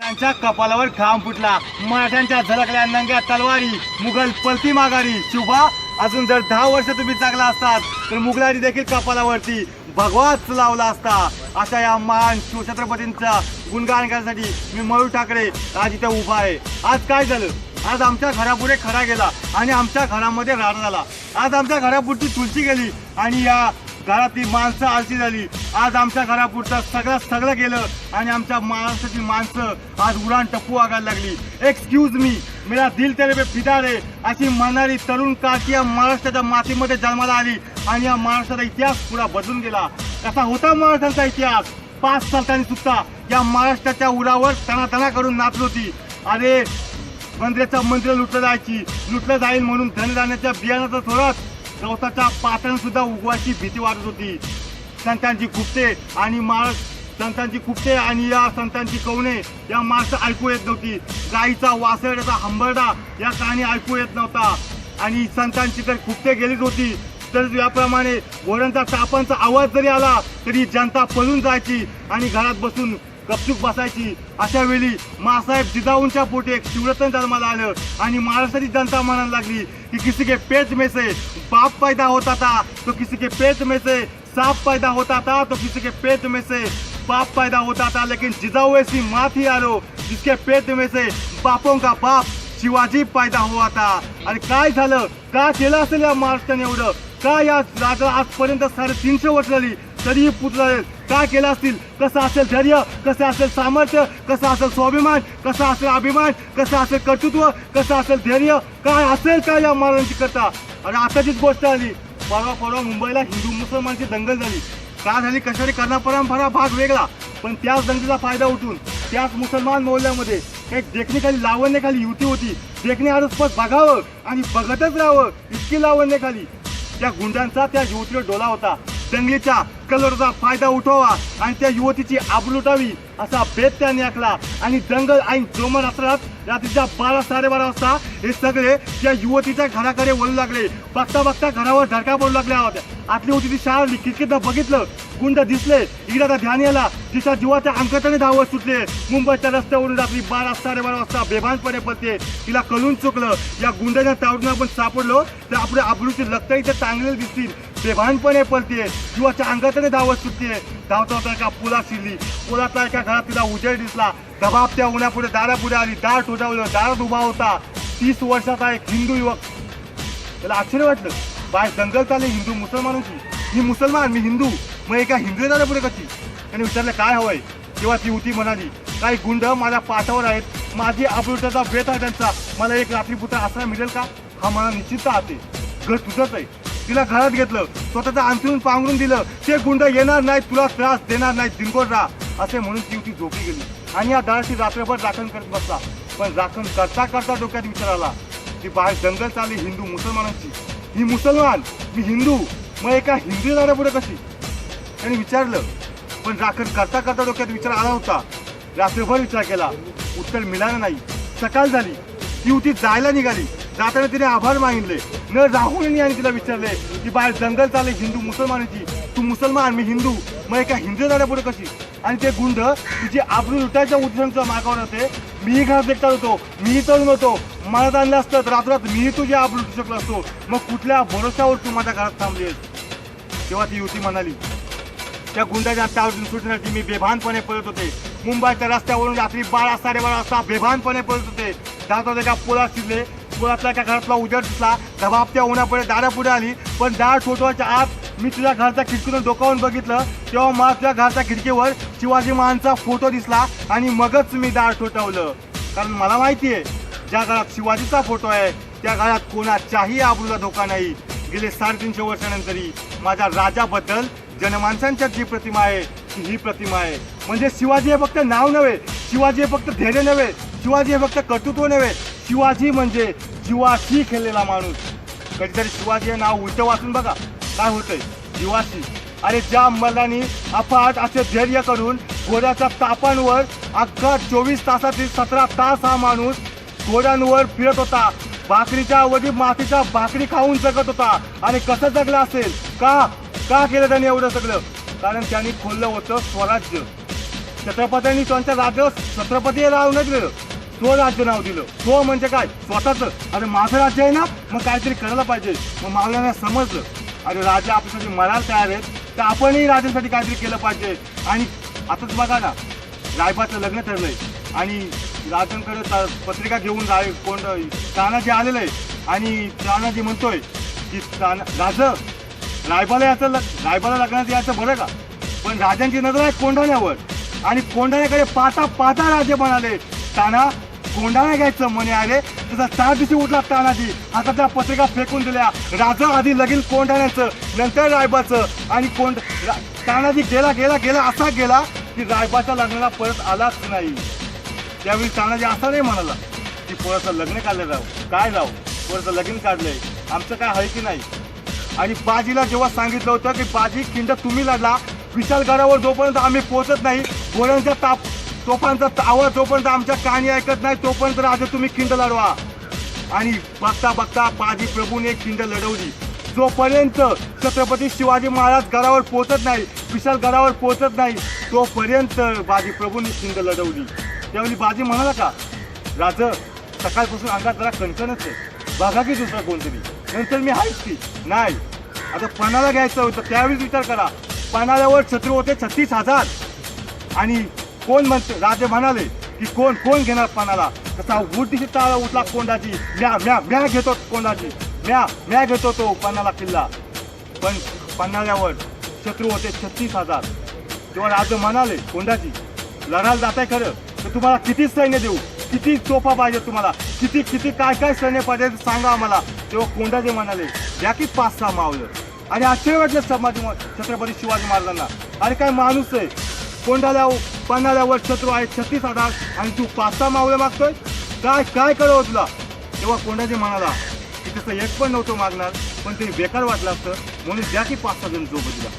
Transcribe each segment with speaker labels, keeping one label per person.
Speaker 1: त्यांच्या कपालावर घाम फुटला. मराठ्यांच्या झलकल्या नंग्या तलवारी, मुघल पलती माघारी. शिवबा, अजून जर 10 वर्ष तुम्ही जगला असतात तर मुघलांनी देखील कपालावरती भगवाच लावला असता. अशा या महान शिवछत्रपतींचा गुणगान करण्यासाठी मी मयूर ठाकरे आज इथे उभा आहे. आज काय झालं? आज आमच्या घरापुढे खडा गेला आणि आमच्या घरामध्ये राडा झाला. आज आमच्या घरापुढची तुलसी गेली आणि या घरातली माणसं आलती झाली. आज आमच्या घरापुढचं सगळं गेलं आणि आमच्या महाराष्ट्राची माणसं आज उडान टप्पू वागायला लागली. एक्सक्यूज मी, मेरा दिल तेरे पे फिदा रे अशी म्हणणारी तरुण काकी या महाराष्ट्राच्या मातीमध्ये जन्माला आली आणि या महाराष्ट्राचा इतिहास पुरा बदलून गेला. कसा होता महाराष्ट्राचा इतिहास? 5 सल्तानी सुद्धा या महाराष्ट्राच्या उरावर तणातणा करून नाचली होती. अरे मंदिराचं मंदिर लुटलं जाईल म्हणून धनधान्याच्या बियाणाचं थोडंच गवताच्या पातळी सुद्धा उगवायची भीती वाटत होती. संतांची खुपते आणि या संतांची कवणे या माणसं ऐकू येत नव्हती. गाईचा वासरड्याचा हंबरडा या कहाणी ऐकू येत नव्हता आणि संतांची तर खुपते गेलीच होती. तर याप्रमाणे घोड्यांचा टापांचा आवाज जरी आला तरी जनता पळून जायची आणि घरात बसून गपचूप बसायची. अशा वेळी मासाहेब जिजाऊंच्या पोटी एक शिवरत्न जन्माला आलं आणि महाराष्ट्राची जनता म्हणायला लागली की किसी के पेट में से बाप पैदा होता था तो किसी के पेट में से सांप पैदा होता था तो किसी के पेट में से बाप पैदा होता था. लेकिन जिजाऊ ऐसी माँ थी यारो जिसके पेट में से बापों का बाप शिवाजी पैदा हुआ था. आणि काय झालं? का केलं असेल या महाराष्ट्राने एवढं? का या राजाला आजपर्यंत 350 वर्ष झाली तरीही पुतळे काय केलं असतील? कसं असेल धैर्य, कसं असेल सामर्थ्य, कसं असेल स्वाभिमान, कसं असेल अभिमान, कसं असेल कर्तृत्व, कसं असेल धैर्य, काय असेल का या महाराजांची करता? आणि आताचीच गोष्ट आली, परवा मुंबईला हिंदू मुसलमानची दंगल झाली. का झाली? कशाने? करणार परंपरा भाग वेगळा, पण त्याच दंगलीचा फायदा उठून त्याच मुसलमान मोहल्ल्यामध्ये एक देखणीखाली लावण्याखाली युती होती. देखणे आरसपत बघावं आणि बघतच राहावं इतकी लावण्याखाली त्या गुंडांचा त्या युवतीवर डोला होता. दंगलीच्या कलरचा फायदा उठवावा आणि त्या युवतीची आबरू लुटावी असा बेत त्यांनी आखला आणि दंगल ऐन जोमन रात्रात रात्रीच्या 12-12:30 वाजता हे सगळे त्या युवतीच्या घराकडे वळू लागले. बघता बघता घरावर धडका पडू लागल्या होत्या. आतली होती ती शाळा खिडकीतनं बघितलं, गुंड दिसले. इकडे आता ध्यान याला तिच्या जीवाच्या अंकाने धावत सुटले. मुंबईच्या रस्त्यावरून रात्री 12-12:30 वाजता बेभानपणे पडते. तिला कळून चुकलं या गुंडाच्या तावडून आपण सापडलो तर आपल्या आबरूची लक्ष इथे चांगले दिसतील. बेभानपणे पडते, जीवाच्या अंगातने धावत सुटते. धावता एका पुलात शिरली. पुलातला एका घरात तिला उजेड दिसला. दबाबत्या उन्हापुढे दारापुढे आली. दार ठोठावलं. दारात उभा होता 30 वर्षाचा एक हिंदू युवक. त्याला आश्चर्य वाटलं, बाहेर दंगल चालली हिंदू मुसलमानांची. मी मुसलमान, मी हिंदू, मग एका हिंदू दारापुढे कशी? त्याने विचारलं काय हवंय? तेव्हा ती युवती म्हणाली, काही गुंड माझ्या पाठावर आहेत, माझी आबरूचा बेत आहे त्यांचा, मला एक रात्रीपुत्र आश्रय मिळेल का? हा मला निश्चित आहे. घर तुझंच आहे. तिला घरात घेतलं, स्वतःचं अंथरूण पांघरून दिलं. ते गुंड येणार नाही, तुला त्रास देणार नाही, दिनगोर राहा असे म्हणून ती युवती झोपी गेली आणि या दाराची रात्रभर राखण करत बसला. पण राखण करता करता डोक्यात विचार आला की बाहेर दंगल चालली हिंदू मुसलमानांची. मी मुसलमान, मी हिंदू, मग एका हिंदू दारापुढे कशी? त्याने विचारलं, पण राखण करता करता डोक्यात विचार आला होता. रात्रभर विचार केला, उत्तर मिळालं नाही. सकाळ झाली, ती युवती जायला निघाली. जाताना तिने आभार मागितले. न राहुल यांनी तिला विचारले की बाहेर दंगल चालली हिंदू मुसलमानांची, तू मुसलमान, मी हिंदू, मग एका हिंदू दारापुढे कशी? आणि ते गुंड तुझी आबरू लुटायच्या उद्देशांचं मागावर होते. मीही घरात देखतात होतो, मीही तरुण होतो, मला आणलं असतं रात्रात मीही तुझी आबरू लुटू शकलो असतो. मग कुठल्या भरोशावर तू माझ्या घरात थांबलीस? तेव्हा ती युवती म्हणाली, त्या गुंडाच्या तावडून सुटण्यासाठी मी बेभानपणे पळत होते. मुंबईच्या रस्त्यावरून रात्री 12-12:30 वाजता बेभानपणे पळत होते. जाता एका पुलात शिरले. पुलातला एका घरातला उजेड दिसला. दबाबत्या उन्हापुढे दारापुढे आली. पण दार ठोठवायच्या आत मी तुझ्या घरच्या खिडकीतून डोकावून बघितलं तेव्हा मला तुझ्या घरच्या खिडकीवर शिवाजी महाराजांचा फोटो दिसला आणि मगच मी दार ठोठावलं. कारण मला माहिती आहे ज्या घरात शिवाजीचा फोटो आहे त्या घरात कोणाच्याही आबरूला धोका नाही. गेले 350 वर्षानंतरही माझ्या राजाबद्दल जनमानसांच्यात जी प्रतिमा आहे ती ही प्रतिमा आहे. म्हणजे शिवाजी हे फक्त नाव नव्हे, शिवाजी हे फक्त धैर्य नव्हे, शिवाजी हे फक्त कर्तृत्व नव्हे, शिवाजी म्हणजे जीवाशी खेळलेला माणूस. कधीतरी शिवाजी हे नाव उलटं वाचून बघा काय होतंय. जीवाशी. अरे ज्या मल्लांनी अफाट असे धैर्य करून घोड्याच्या तापांवर अख्खा 24 तासातील 17 तास हा माणूस घोड्यांवर फिरत होता. भाकरीच्या अवधी मातीच्या भाकरी खाऊन जगत होता. आणि कसं जगला असेल? का केलं त्याने एवढं सगळं? कारण त्यांनी खोललं होतं स्वराज्य. छत्रपतींनी त्यांच्या राज्यावर छत्रपती नाव नाही दिलं, स्वराज्य नाव दिलं. स्व म्हणजे काय? स्वतःच. अरे माझं राज्य आहे ना, मग काहीतरी करायला पाहिजे. मग मावळ्यांना समजलं अरे राजा आपल्यासाठी मरायला तयार आहेत, तर आपणही राजासाठी काहीतरी केलं पाहिजे. आणि आताच बघा ना, रायबाचं लग्न ठरलंय आणि राजांकडे पत्रिका घेऊन तानाजी आलेलं आहे. आणि तानाजी म्हणतोय की रायबाला लग्नात यायचं बरं का, पण राजांची नजर आहे कोंढाण्यावर. आणि कोंढाण्याकडे पाहता पाहता राजे म्हणाले ताना कोंढाणा घ्यायचं म्हणे. अरे तसा 4 दिवशी उठला तानाजी, आता त्या पत्रिका फेकून दिल्या. राजा आधी लगीन कोंढाण्याचं, नंतर रायबाचं. आणि तानाजी गेला गेला गेला असा गेला की रायबाच्या लग्नाला परत आलाच नाही. त्यावेळी तानाजी असा नाही म्हणाला की पोराचं लग्न काढलं राव, काय राव पोराचं लगीन काढलंय, आमचं काय आहे की नाही. आणि बाजीला जेव्हा सांगितलं होतं की बाजी खिंड तुम्ही लढला, विशालगडावर जोपर्यंत आम्ही पोहोचत नाही, घोड्यांच्या तोफांचा आवाज जोपर्यंत आमच्या कानी ऐकत नाही, तोपर्यंत राजा तुम्ही खिंड लढवा. आणि बघता बघता बाजी प्रभूने खिंड लढवली. जोपर्यंत छत्रपती शिवाजी महाराज गडावर पोहोचत नाही, विशालगडावर पोहोचत नाही, तोपर्यंत बाजी प्रभूने खिंड लढवली. त्यावेळी बाजी म्हणाला का राजा सकाळपासून अंगात जरा कणकणच आहे, बघा की दुसरा कोणतरी. नंतर मी आहेच की नाही. आता पणाला घ्यायचं होतं, त्यावेळीच विचार करा. पणाल्यावर शत्रू होते 36,000. आणि कोण म्हणते, राजे म्हणाले की कोण कोण घेणार पणाला. तसा उलटीशी टाळा उठला कोंडाची, म्या घेतो कोंडाची, म्या घेतो तो पणाला किल्ला. पण पन्हाळ्यावर शत्रू होते 36,000. तेव्हा राजे म्हणाले कोंडाची लढायला जाताय खरं, तर तुम्हाला किती सैन्य देऊ, किती तोफा पाहिजे तुम्हाला, किती किती काय काय सैन्य पाहिजे सांगा आम्हाला. तेव्हा कोंडाजी म्हणाले या की 5-6 मावलं. आणि आश्चर्य वाटलं छत्रपती शिवाजी महाराजांना, अरे काय माणूस आहे, पन्हाळ्यावर शत्रू आहे 36,000 आणि तू 5-6 मावळे मागतोय, काय काय करावं तुला. तेव्हा कोंडाजी म्हणाला की तसं एक पण नव्हतं मागणार, पण ते बेकार वाटलं असतं म्हणून द्या की 5-6 जण सोबत दिला.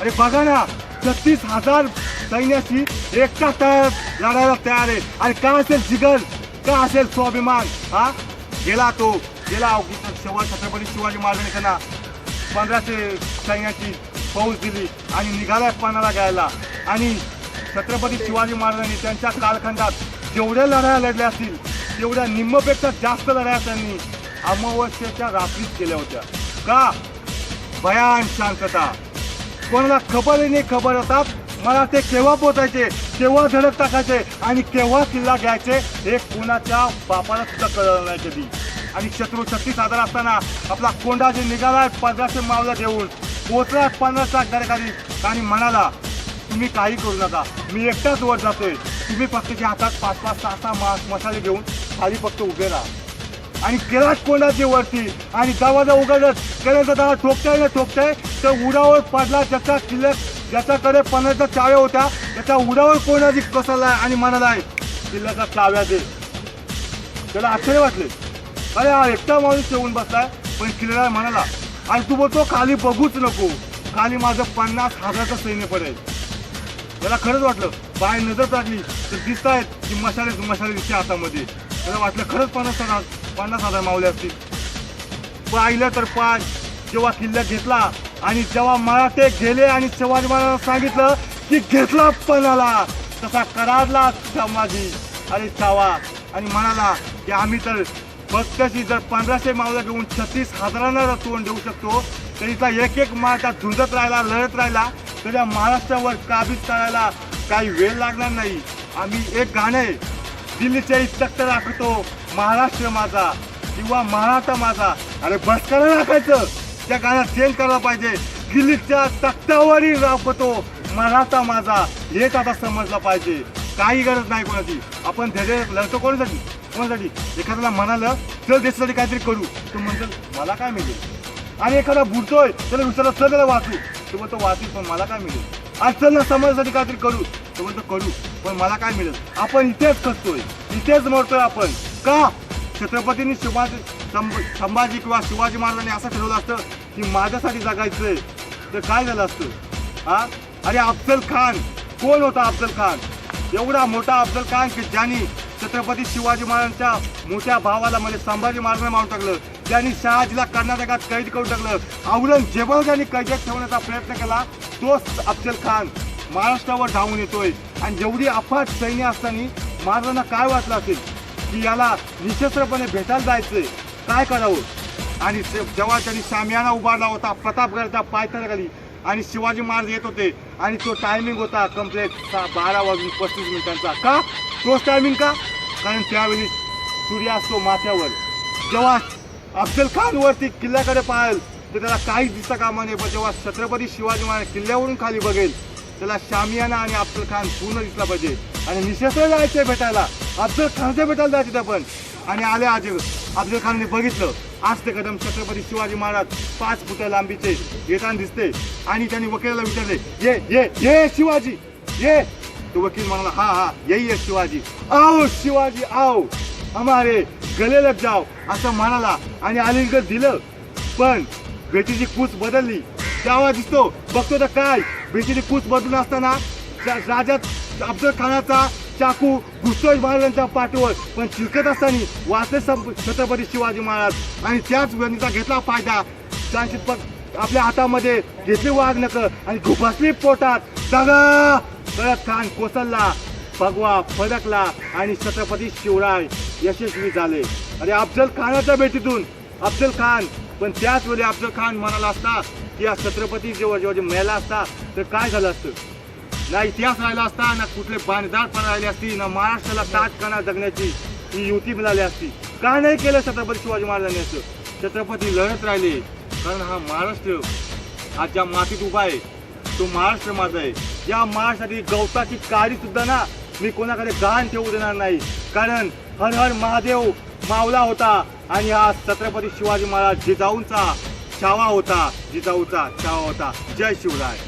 Speaker 1: अरे बघा ना, 36,000 सैन्याशी एकटा लढायला तयार आहे. आणि काय असेल जिगर, काय असेल स्वाभिमान. हा गेला छत्रपती शिवाजी महाराजांनी त्यांना 1500 सैन्याची फौज दिली आणि निघाला पणाला घ्यायला. आणि छत्रपती शिवाजी महाराजांनी त्यांच्या कालखंडात जेवढ्या लढाया लढल्या असतील, तेवढ्या निम्मपेक्षा जास्त लढाया त्यांनी अमावस्येच्या रात्रीच केल्या होत्या. का? भयान शांतता. कोणाला खबर होतात मला ते केव्हा पोचायचे, केव्हा धडक टाकायचे आणि केव्हा किल्ला घ्यायचे हे कोणाच्या बापाला सुद्धा कळलं नाही कधी. आणि शत्रू 36,000 असताना आपला कोंडाजी निघाला 1500 मावला घेऊन, पोचला 50 घराखाली आणि म्हणाला तुम्ही काही करू नका, मी एकटाच वर जातोय, तुम्ही फक्त हातात 5-5-6 मसाले घेऊन खाली फक्त उभे राहा. आणि गेलाच कोंडाजी वरती आणि दरवाजा उघडत गेल्याचा दरवाजा ठोकताय तर उडावर पडला ज्याच्याकडे 15च्या चाव्या होत्या, त्याच्या उडावर कोंडाजी कोसळलाय आणि म्हणालाय किल्ल्याच्या चाव्या दे. त्याला आश्चर्य वाटले, अरे हा एकटा माणूस येऊन बसलाय. पण किल्ल्याला म्हणाला आणि तू बोलतो खाली बघूच नको, खाली माझं 50,000चं सैन्य पडेल. त्याला खरंच वाटलं, बाहेर नजर टाकली तर दिसत आहेत की मशाले दिसते हातामध्ये. त्याला वाटलं खरंच 50,000 मावले असतील. पाहिलं तर जेव्हा किल्ला घेतला आणि जेव्हा मराठे गेले आणि शिवाजी महाराजांना सांगितलं की घेतला पणाला, तसा कराडला संभाजी आणि चावा आणि म्हणाला की आम्ही तर फक्तशी जर 1500 मावलं घेऊन 36,000 तोंड देऊ शकतो, तरीचा एक माळा झुंजत राहिला, लढत राहिला, तर या महाराष्ट्रावर काबीज करायला काही वेळ लागणार नाही. आम्ही एक गाणं आहे, दिल्लीच्याही तख्त राखतो महाराष्ट्र माझा किंवा महाराष्ट्र माझा. अरे बस करा राखायचं, त्या गाण्यात चेंज करायला पाहिजे. दिल्लीच्या तख्तावरही राखतो मराठा माझा, हेच आता समजलं पाहिजे. काही गरज नाही कोणाची. आपण धैर्य लढतो कोणासाठी एखाद्याला म्हणालं चल देशासाठी काहीतरी करू, तो म्हणतो मला काय मिळेल. आणि एखादा बुडतोय त्याला विचारलं चल त्याला वाचू, तो म्हणतो वाचू पण मला काय मिळेल. आज चल ना समाजासाठी काहीतरी करू, तो म्हणतो करू पण मला काय मिळेल. आपण इथेच खचतोय, इथेच मरतोय आपण. का? छत्रपतींनी संभाजी किंवा शिवाजी महाराजांनी असं ठरवलं असतं की माझ्यासाठी जगायचंय तर काय झालं असतं. हा अरे अफजल खान कोण होता? अफजल खान एवढा मोठा अफजल खान की ज्यांनी छत्रपती शिवाजी महाराजांच्या मोठ्या भावाला म्हणजे संभाजी महाराजांना मारून टाकलं, त्यांनी शहाजीला कर्नाटकात कैद करून टाकलं, औरंगजेबाला ज्यांनी कैदेत ठेवण्याचा प्रयत्न केला, तोच अफजल खान महाराष्ट्रावर धावून येतोय. आणि एवढी अफाट सैन्य असताना महाराजांना काय वाटलं असेल की याला निशस्त्रपणे भेटायला जायचंय, काय करावं. आणि जेव्हा त्यांनी शामियाना उभारला होता प्रतापगडच्या पायथ्याखाली आणि शिवाजी महाराज येत होते आणि तो टायमिंग होता कम्प्लीट 12:35 का तोच टायमिंग का, कारण त्यावेळी सूर्य असतो माथ्यावर. जेव्हा अफजल खान वरती किल्ल्याकडे पाहिल तर त्याला काहीच दिसता कामा नये, पण जेव्हा छत्रपती शिवाजी महाराज किल्ल्यावरून खाली बघेल त्याला शामियाना आणि अफजल खान पूर्ण दिसला पाहिजे. आणि निशस्त्र जायचे भेटायला, अफजल खानच्या भेटायला जायचे त्या पण. आणि आले आज अफजल खानने बघितलं आज ते कदम छत्रपती शिवाजी महाराज 5 फुट लांबीचे येताना दिसते. आणि त्यांनी वकिलाला विचारले, ये ये ये शिवाजी ये. तो वकील म्हणाला, हा हा यही है शिवाजी, आओ शिवाजी आओ, हमारे गले लग जाओ असं म्हणाला. आणि अलिंगड दिलं, पण भेटीची कूच बदलली. तेव्हा दिसतो बघतो तर काय, भेटीची कूच बदलून असताना राजा अफजल खानाचा चाकू घुसतोय महाराजांच्या पाठीवर, पण चिरकत असताना वाचले छत्रपती शिवाजी महाराज. आणि त्याच वेळीचा घेतला फायदा, त्यांची आपल्या हातामध्ये घेतली वाघनक आणि घुबसली पोटात. दगा करत खान कोसळला, भगवा फडकला आणि छत्रपती शिवराय यशस्वी झाले. अरे अफजल खानाच्या भेटीतून अफजल खान, पण त्याच वेळी अफजल खान म्हणाला असता की या छत्रपती जेव्हा मेला असता तर काय झालं असतं, ना इतिहास राहिला असता, ना कुठले बांधदार राहिली असती, ना महाराष्ट्राला ताजखाना जगण्याची ही युती मिळाली असती. का नाही केलं छत्रपती शिवाजी महाराजांनी असं. छत्रपती लढत राहिले, कारण हा महाराष्ट्र आज ज्या मातीत उभा आहे तो महाराष्ट्र माझा आहे. या महाराष्ट्राची गवताची काळी सुद्धा ना मी कोणाकडे गहाण ठेवू देणार नाही, कारण हर हर महादेव मावला होता आणि हा छत्रपती शिवाजी महाराज जिजाऊंचा छावा होता, जिजाऊचा छावा होता. जय शिवराय.